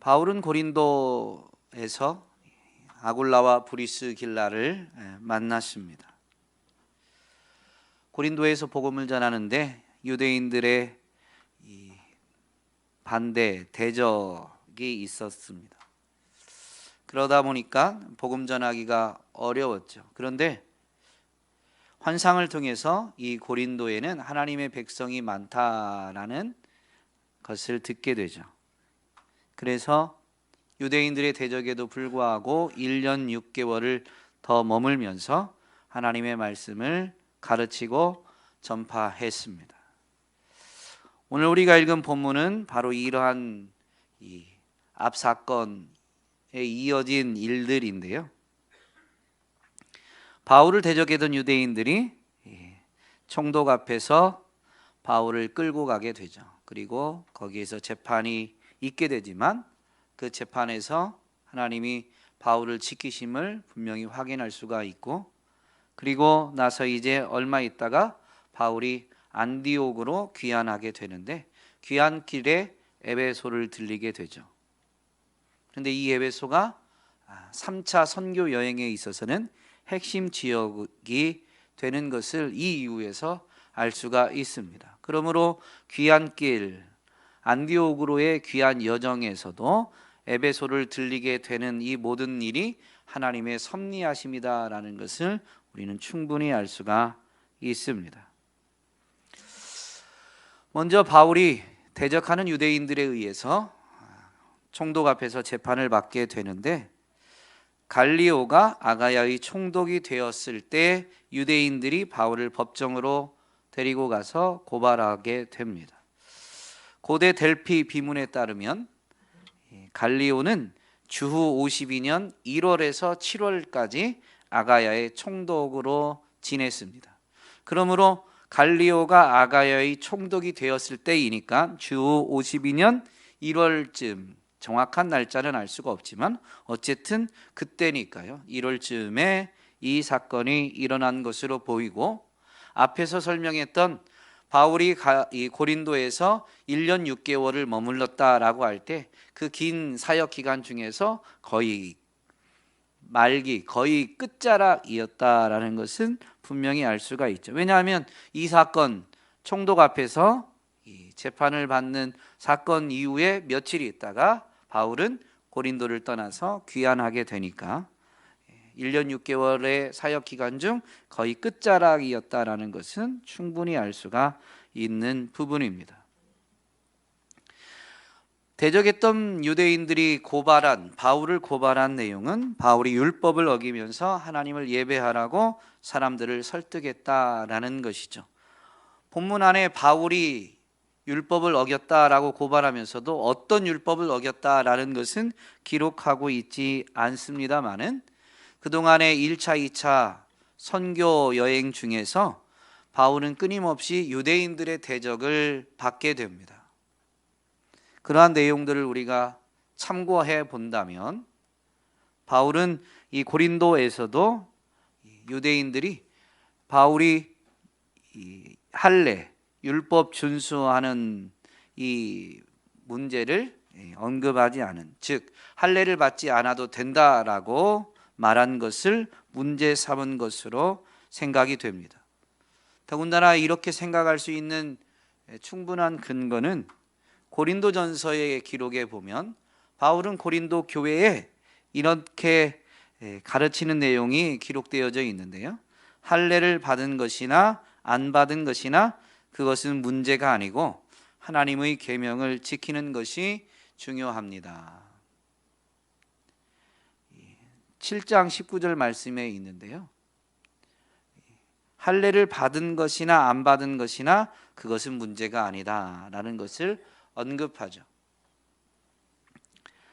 바울은 고린도에서 아굴라와 브리스길라를 만났습니다. 고린도에서 복음을 전하는데 유대인들의 반대, 대적이 있었습니다. 그러다 보니까 복음 전하기가 어려웠죠. 그런데 환상을 통해서 이 고린도에는 하나님의 백성이 많다라는 것을 듣게 되죠. 그래서 유대인들의 대적에도 불구하고 1년 6개월을 더 머물면서 하나님의 말씀을 가르치고 전파했습니다. 오늘 우리가 읽은 본문은 바로 이러한 앞 사건에 이어진 일들인데요. 바울을 대적했던 유대인들이 총독 앞에서 바울을 끌고 가게 되죠. 그리고 거기에서 재판이 있게 되지만 그 재판에서 하나님이 바울을 지키심을 분명히 확인할 수가 있고, 그리고 나서 이제 얼마 있다가 바울이 안디옥으로 귀환하게 되는데 귀환길에 에베소를 들리게 되죠. 그런데 이 에베소가 3차 선교 여행에 있어서는 핵심 지역이 되는 것을 이 이유에서 알 수가 있습니다. 그러므로 귀환길 안디옥으로의 귀환 여정에서도 에베소를 들리게 되는 이 모든 일이 하나님의 섭리하심이다라는 것을 우리는 충분히 알 수가 있습니다. 먼저 바울이 대적하는 유대인들에 의해서 총독 앞에서 재판을 받게 되는데, 갈리오가 아가야의 총독이 되었을 때 유대인들이 바울을 법정으로 데리고 가서 고발하게 됩니다. 고대 델피 비문에 따르면 갈리오는 주후 52년 1월에서 7월까지 아가야의 총독으로 지냈습니다. 그러므로 갈리오가 아가야의 총독이 되었을 때이니까 주후 52년 1월쯤, 정확한 날짜는 알 수가 없지만 어쨌든 그때니까요. 1월쯤에 이 사건이 일어난 것으로 보이고, 앞에서 설명했던 바울이 고린도에서 1년 6개월을 머물렀다라고 할 때 그 긴 사역 기간 중에서 거의 말기, 거의 끝자락이었다라는 것은 분명히 알 수가 있죠. 왜냐하면 이 사건, 총독 앞에서 재판을 받는 사건 이후에 며칠 있다가 바울은 고린도를 떠나서 귀환하게 되니까 1년 6개월의 사역 기간 중 거의 끝자락이었다라는 것은 충분히 알 수가 있는 부분입니다. 대적했던 유대인들이 바울을 고발한 내용은 바울이 율법을 어기면서 하나님을 예배하라고 사람들을 설득했다라는 것이죠. 본문 안에 바울이 율법을 어겼다라고 고발하면서도 어떤 율법을 어겼다라는 것은 기록하고 있지 않습니다만은 그동안의 1차, 2차 선교 여행 중에서 바울은 끊임없이 유대인들의 대적을 받게 됩니다. 그러한 내용들을 우리가 참고해 본다면 바울은 이 고린도에서도 유대인들이 바울이 할례, 율법 준수하는 이 문제를 언급하지 않은, 즉 할례를 받지 않아도 된다라고 말한 것을 문제 삼은 것으로 생각이 됩니다. 더군다나 이렇게 생각할 수 있는 충분한 근거는 고린도전서의 기록에 보면 바울은 고린도 교회에 이렇게 가르치는 내용이 기록되어져 있는데요. 할례를 받은 것이나 안 받은 것이나 그것은 문제가 아니고 하나님의 계명을 지키는 것이 중요합니다. 7장 19절 말씀에 있는데요. 할례를 받은 것이나 안 받은 것이나 그것은 문제가 아니다라는 것을 언급하죠.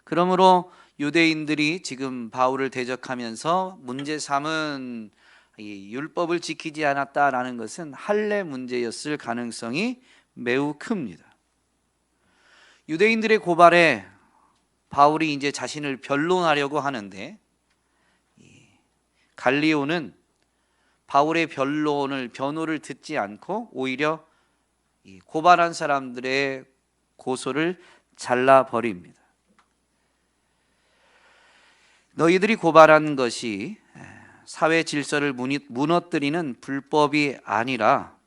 그러므로 유대인들이 지금 바울을 대적하면서 문제 삼은 이 율법을 지키지 않았다라는 것은 할례 문제였을 가능성이 매우 큽니다. 유대인들의 고발에 바울이 이제 자신을 변론하려고 하는데 갈리오는 바울의 변호를 듣지 않고 오히려 고발한 사람들의 고소를 잘라버립니다. 너희들이 고발한 것이 사회 질서를 무너뜨리는 불법이 아니라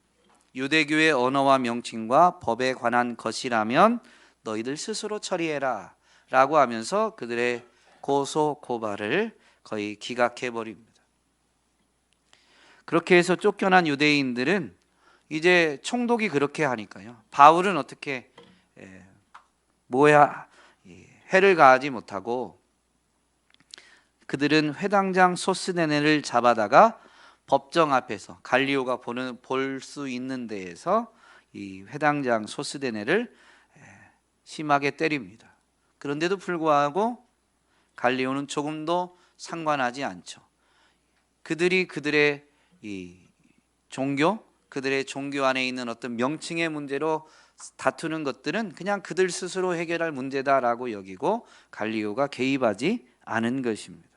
유대교의 언어와 명칭과 법에 관한 것이라면 너희들 스스로 처리해라 라고 하면서 그들의 고소 고발을 거의 기각해 버립니다. 그렇게 해서 쫓겨난 유대인들은 이제 총독이 그렇게 하니까요, 바울은 어떻게 해를 가하지 못하고 그들은 회당장 소스데네를 잡아다가 법정 앞에서 갈리오가 볼 수 있는 데에서 이 회당장 소스데네를 심하게 때립니다. 그런데도 불구하고 갈리오는 조금도 상관하지 않죠. 그들이 그들의 이 그들의 종교 안에 있는 어떤 명칭의 문제로 다투는 것들은 그냥 그들 스스로 해결할 문제다라고 여기고 갈리오가 개입하지 않은 것입니다.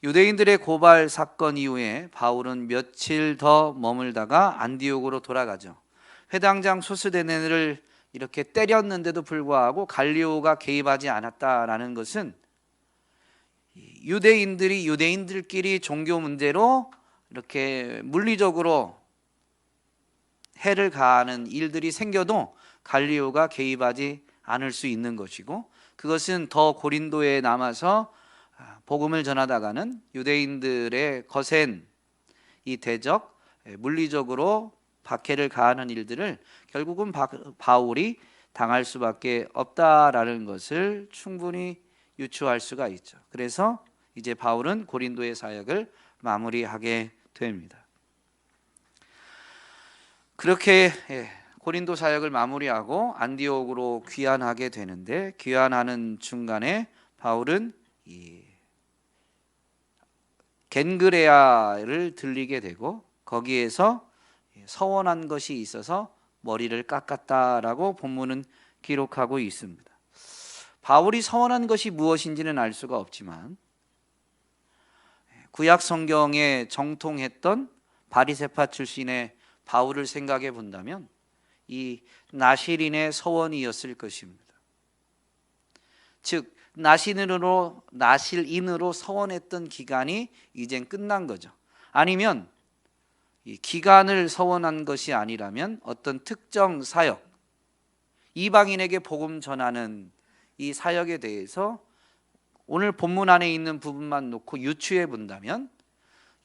유대인들의 고발 사건 이후에 바울은 며칠 더 머물다가 안디옥으로 돌아가죠. 회당장 소스데네를 이렇게 때렸는데도 불구하고 갈리오가 개입하지 않았다라는 것은 유대인들끼리 종교 문제로 이렇게 물리적으로 해를 가하는 일들이 생겨도 갈리오가 개입하지 않을 수 있는 것이고, 그것은 더 고린도에 남아서 복음을 전하다가는 유대인들의 거센 이 대적, 물리적으로 박해를 가하는 일들을 결국은 바울이 당할 수밖에 없다라는 것을 충분히 유추할 수가 있죠. 그래서 이제 바울은 고린도의 사역을 마무리하게 됩니다. 그렇게 고린도 사역을 마무리하고 안디옥으로 귀환하게 되는데, 귀환하는 중간에 바울은 이 겐그레아를 들리게 되고 거기에서 서원한 것이 있어서 머리를 깎았다라고 본문은 기록하고 있습니다. 바울이 서원한 것이 무엇인지는 알 수가 없지만 구약 성경에 정통했던 바리새파 출신의 바울을 생각해 본다면 이 나실인의 서원이었을 것입니다. 즉 나실인으로 서원했던 기간이 이젠 끝난 거죠. 아니면 이 기간을 서원한 것이 아니라면 어떤 특정 사역, 이방인에게 복음 전하는 이 사역에 대해서 오늘 본문 안에 있는 부분만 놓고 유추해 본다면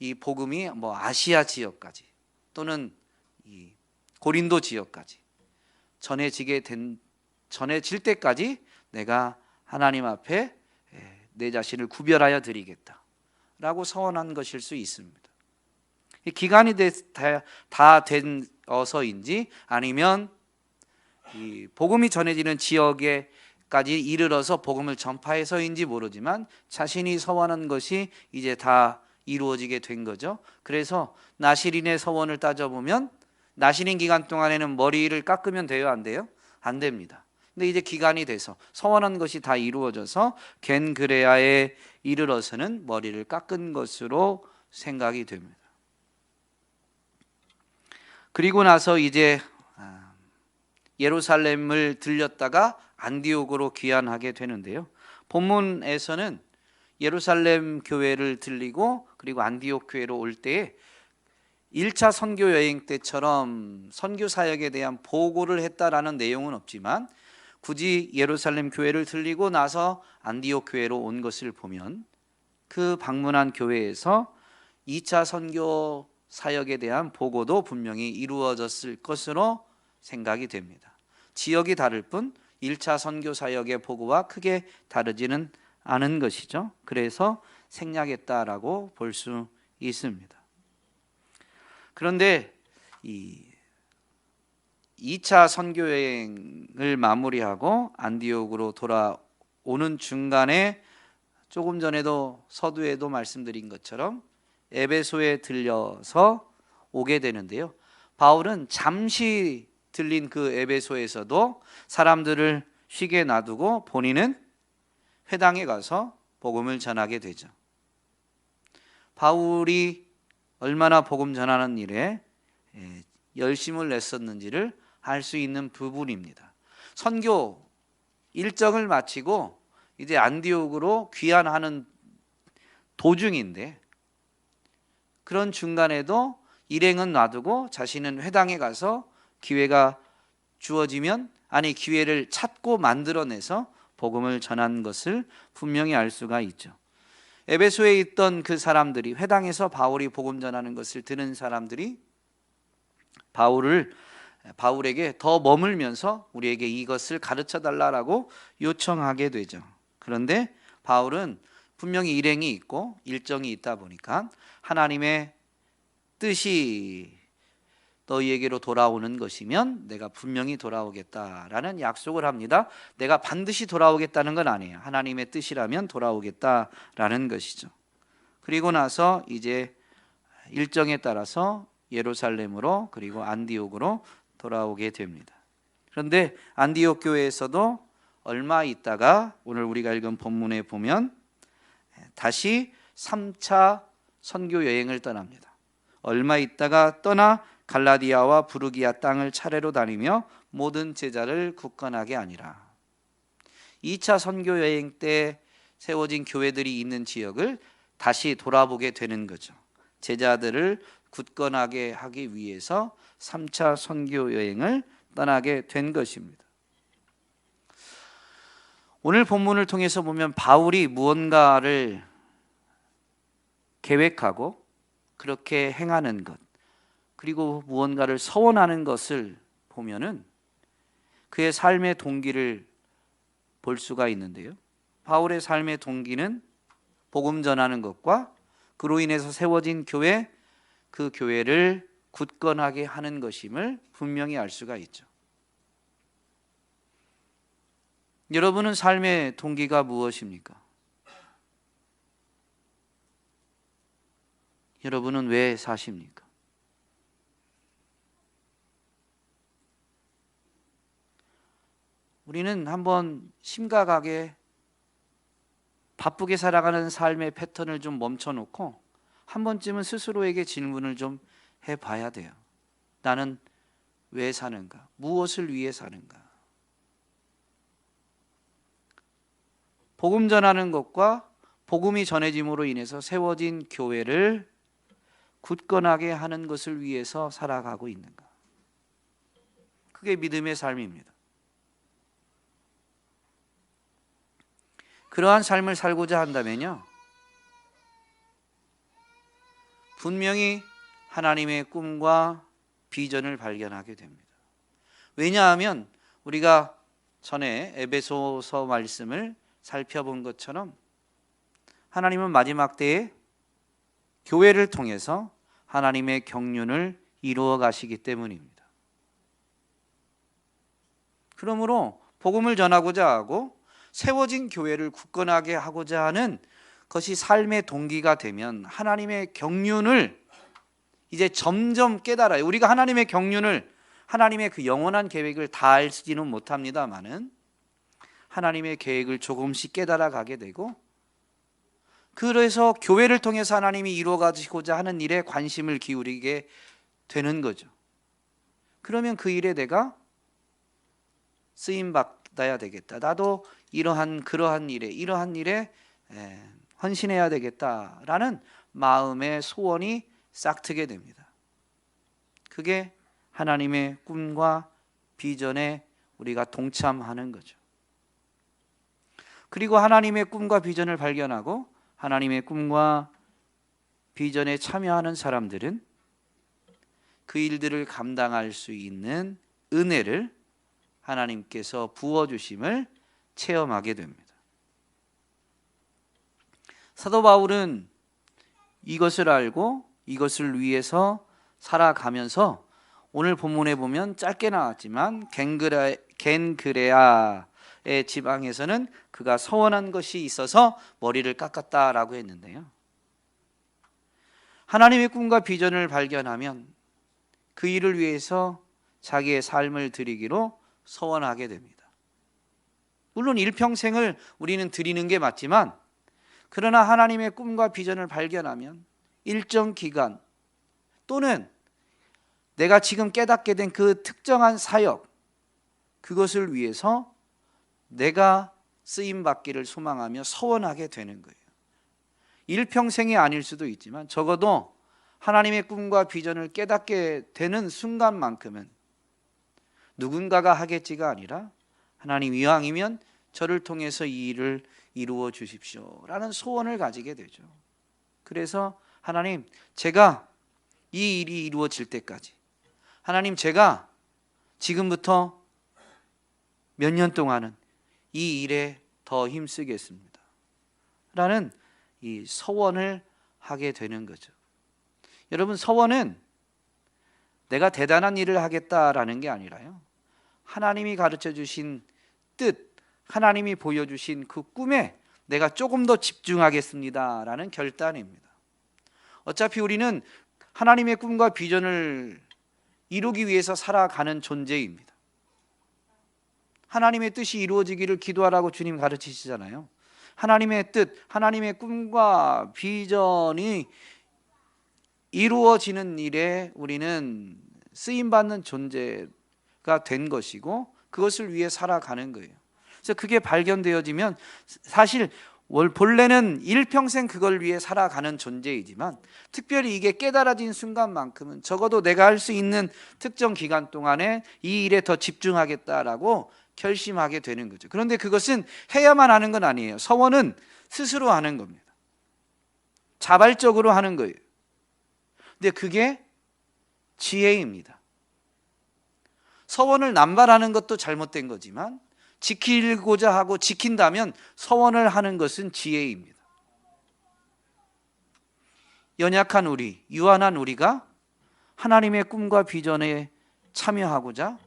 이 복음이 아시아 지역까지 또는 이 고린도 지역까지 전해질 때까지 내가 하나님 앞에 내 자신을 구별하여 드리겠다 라고 서원한 것일 수 있습니다. 기간이 다 되어서인지 아니면 이 복음이 전해지는 지역에까지 이르러서 복음을 전파해서인지 모르지만 자신이 서원한 것이 이제 다 이루어지게 된 거죠. 그래서 나실인의 서원을 따져보면 나실인 기간 동안에는 머리를 깎으면 돼요, 안 돼요? 안 됩니다. 근데 이제 기간이 돼서 서원한 것이 다 이루어져서 겐그레아에 이르러서는 머리를 깎은 것으로 생각이 됩니다. 그리고 나서 이제 예루살렘을 들렸다가 안디옥으로 귀환하게 되는데요. 본문에서는 예루살렘 교회를 들리고 그리고 안디옥 교회로 올 때에 1차 선교 여행 때처럼 선교 사역에 대한 보고를 했다라는 내용은 없지만 굳이 예루살렘 교회를 들리고 나서 안디옥 교회로 온 것을 보면 그 방문한 교회에서 2차 선교 사역에 대한 보고도 분명히 이루어졌을 것으로 생각이 됩니다. 지역이 다를 뿐 1차 선교 사역의 보고와 크게 다르지는 않은 것이죠. 그래서 생략했다라고 볼 수 있습니다. 그런데 이 2차 선교 여행을 마무리하고 안디옥으로 돌아오는 중간에 조금 전에도 서두에도 말씀드린 것처럼 에베소에 들려서 오게 되는데요. 바울은 잠시 들린 그 에베소에서도 사람들을 쉬게 놔두고 본인은 회당에 가서 복음을 전하게 되죠. 바울이 얼마나 복음 전하는 일에 열심을 냈었는지를 알 수 있는 부분입니다. 선교 일정을 마치고 이제 안디옥으로 귀환하는 도중인데, 그런 중간에도 일행은 놔두고 자신은 회당에 가서 기회가 주어지면, 아니 기회를 찾고 만들어내서 복음을 전한 것을 분명히 알 수가 있죠. 에베소에 있던 그 사람들이, 회당에서 바울이 복음 전하는 것을 들은 사람들이 바울에게 더 머물면서 우리에게 이것을 가르쳐 달라라고 요청하게 되죠. 그런데 바울은 분명히 일행이 있고 일정이 있다 보니까 하나님의 뜻이 너희에게로 돌아오는 것이면 내가 분명히 돌아오겠다라는 약속을 합니다. 내가 반드시 돌아오겠다는 건 아니에요. 하나님의 뜻이라면 돌아오겠다라는 것이죠. 그리고 나서 이제 일정에 따라서 예루살렘으로 그리고 안디옥으로 돌아오게 됩니다. 그런데 안디옥 교회에서도 얼마 있다가 오늘 우리가 읽은 본문에 보면 다시 3차 선교 여행을 떠납니다. 얼마 있다가 떠나 갈라디아와 부르기아 땅을 차례로 다니며 모든 제자를 굳건하게 하니라. 2차 선교 여행 때 세워진 교회들이 있는 지역을 다시 돌아보게 되는 거죠. 제자들을 굳건하게 하기 위해서 3차 선교 여행을 떠나게 된 것입니다. 오늘 본문을 통해서 보면 바울이 무언가를 계획하고 그렇게 행하는 것, 그리고 무언가를 서원하는 것을 보면은 그의 삶의 동기를 볼 수가 있는데요. 바울의 삶의 동기는 복음 전하는 것과 그로 인해서 세워진 교회, 그 교회를 굳건하게 하는 것임을 분명히 알 수가 있죠. 여러분은 삶의 동기가 무엇입니까? 여러분은 왜 사십니까? 우리는 한번 심각하게 바쁘게 살아가는 삶의 패턴을 좀 멈춰놓고 한 번쯤은 스스로에게 질문을 좀 해봐야 돼요. 나는 왜 사는가? 무엇을 위해 사는가? 복음 전하는 것과 복음이 전해짐으로 인해서 세워진 교회를 굳건하게 하는 것을 위해서 살아가고 있는가? 그게 믿음의 삶입니다. 그러한 삶을 살고자 한다면요, 분명히 하나님의 꿈과 비전을 발견하게 됩니다. 왜냐하면 우리가 전에 에베소서 말씀을 살펴본 것처럼 하나님은 마지막 때에 교회를 통해서 하나님의 경륜을 이루어 가시기 때문입니다. 그러므로 복음을 전하고자 하고 세워진 교회를 굳건하게 하고자 하는 것이 삶의 동기가 되면 하나님의 경륜을 이제 점점 깨달아요. 우리가 하나님의 경륜을, 하나님의 그 영원한 계획을 다 알지는 못합니다만은 하나님의 계획을 조금씩 깨달아 가게 되고, 그래서 교회를 통해서 하나님이 이루어 가시고자 하는 일에 관심을 기울이게 되는 거죠. 그러면 그 일에 내가 쓰임 받아야 되겠다. 나도 그러한 일에 헌신해야 되겠다라는 마음의 소원이 싹트게 됩니다. 그게 하나님의 꿈과 비전에 우리가 동참하는 거죠. 그리고 하나님의 꿈과 비전을 발견하고 하나님의 꿈과 비전에 참여하는 사람들은 그 일들을 감당할 수 있는 은혜를 하나님께서 부어주심을 체험하게 됩니다. 사도 바울은 이것을 알고 이것을 위해서 살아가면서 오늘 본문에 보면 짧게 나왔지만 겐그레아의 지방에서는 그가 서원한 것이 있어서 머리를 깎았다라고 했는데요. 하나님의 꿈과 비전을 발견하면 그 일을 위해서 자기의 삶을 드리기로 서원하게 됩니다. 물론 일평생을 우리는 드리는 게 맞지만, 그러나 하나님의 꿈과 비전을 발견하면 일정 기간 또는 내가 지금 깨닫게 된 그 특정한 사역, 그것을 위해서 내가 쓰임 받기를 소망하며 서원하게 되는 거예요. 일평생이 아닐 수도 있지만 적어도 하나님의 꿈과 비전을 깨닫게 되는 순간만큼은 누군가가 하겠지가 아니라 하나님 이왕이면 저를 통해서 이 일을 이루어 주십시오라는 소원을 가지게 되죠. 그래서 하나님, 제가 이 일이 이루어질 때까지, 하나님, 제가 지금부터 몇 년 동안은 이 일에 더 힘쓰겠습니다 라는 이 서원을 하게 되는 거죠. 여러분, 서원은 내가 대단한 일을 하겠다라는 게 아니라요, 하나님이 가르쳐 주신 뜻, 하나님이 보여주신 그 꿈에 내가 조금 더 집중하겠습니다라는 결단입니다. 어차피 우리는 하나님의 꿈과 비전을 이루기 위해서 살아가는 존재입니다. 하나님의 뜻이 이루어지기를 기도하라고 주님 가르치시잖아요. 하나님의 뜻, 하나님의 꿈과 비전이 이루어지는 일에 우리는 쓰임받는 존재가 된 것이고 그것을 위해 살아가는 거예요. 그래서 그게 발견되어지면 사실 본래는 일평생 그걸 위해 살아가는 존재이지만 특별히 이게 깨달아진 순간만큼은 적어도 내가 할 수 있는 특정 기간 동안에 이 일에 더 집중하겠다라고 결심하게 되는 거죠. 그런데 그것은 해야만 하는 건 아니에요. 서원은 스스로 하는 겁니다. 자발적으로 하는 거예요. 근데 그게 지혜입니다. 서원을 남발하는 것도 잘못된 거지만 지키고자 하고 지킨다면 서원을 하는 것은 지혜입니다. 연약한 우리, 유한한 우리가 하나님의 꿈과 비전에 참여하고자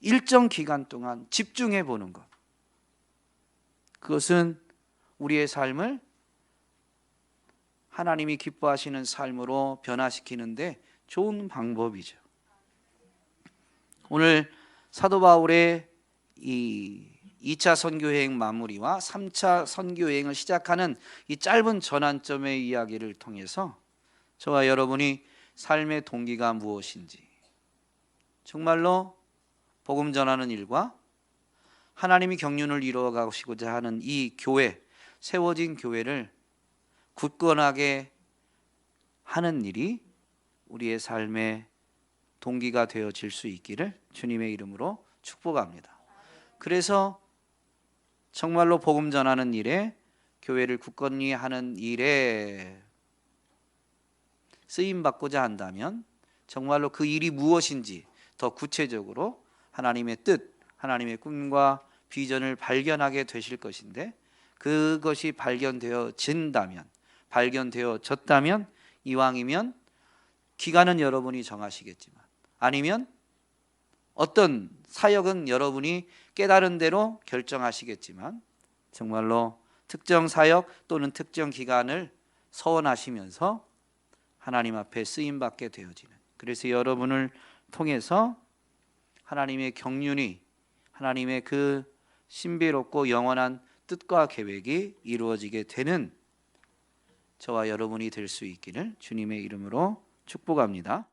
일정 기간 동안 집중해 보는 것, 그것은 우리의 삶을 하나님이 기뻐하시는 삶으로 변화시키는데 좋은 방법이죠. 오늘 사도 바울의 이 2차 선교여행 마무리와 3차 선교여행을 시작하는 이 짧은 전환점의 이야기를 통해서 저와 여러분이 삶의 동기가 무엇인지, 정말로 복음 전하는 일과 하나님이 경륜을 이루어 가시고자 하는 이 교회, 세워진 교회를 굳건하게 하는 일이 우리의 삶의 동기가 되어질 수 있기를 주님의 이름으로 축복합니다. 그래서 정말로 복음 전하는 일에, 교회를 굳건히 하는 일에 쓰임 받고자 한다면 정말로 그 일이 무엇인지 더 구체적으로 하나님의 뜻, 하나님의 꿈과 비전을 발견하게 되실 것인데, 그것이 발견되어졌다면 이왕이면 기간은 여러분이 정하시겠지만, 아니면 어떤 사역은 여러분이 깨달은 대로 결정하시겠지만, 정말로 특정 사역 또는 특정 기간을 서원하시면서 하나님 앞에 쓰임받게 되어지는, 그래서 여러분을 통해서 하나님의 경륜이, 하나님의 그 신비롭고 영원한 뜻과 계획이 이루어지게 되는 저와 여러분이 될 수 있기를 주님의 이름으로 축복합니다.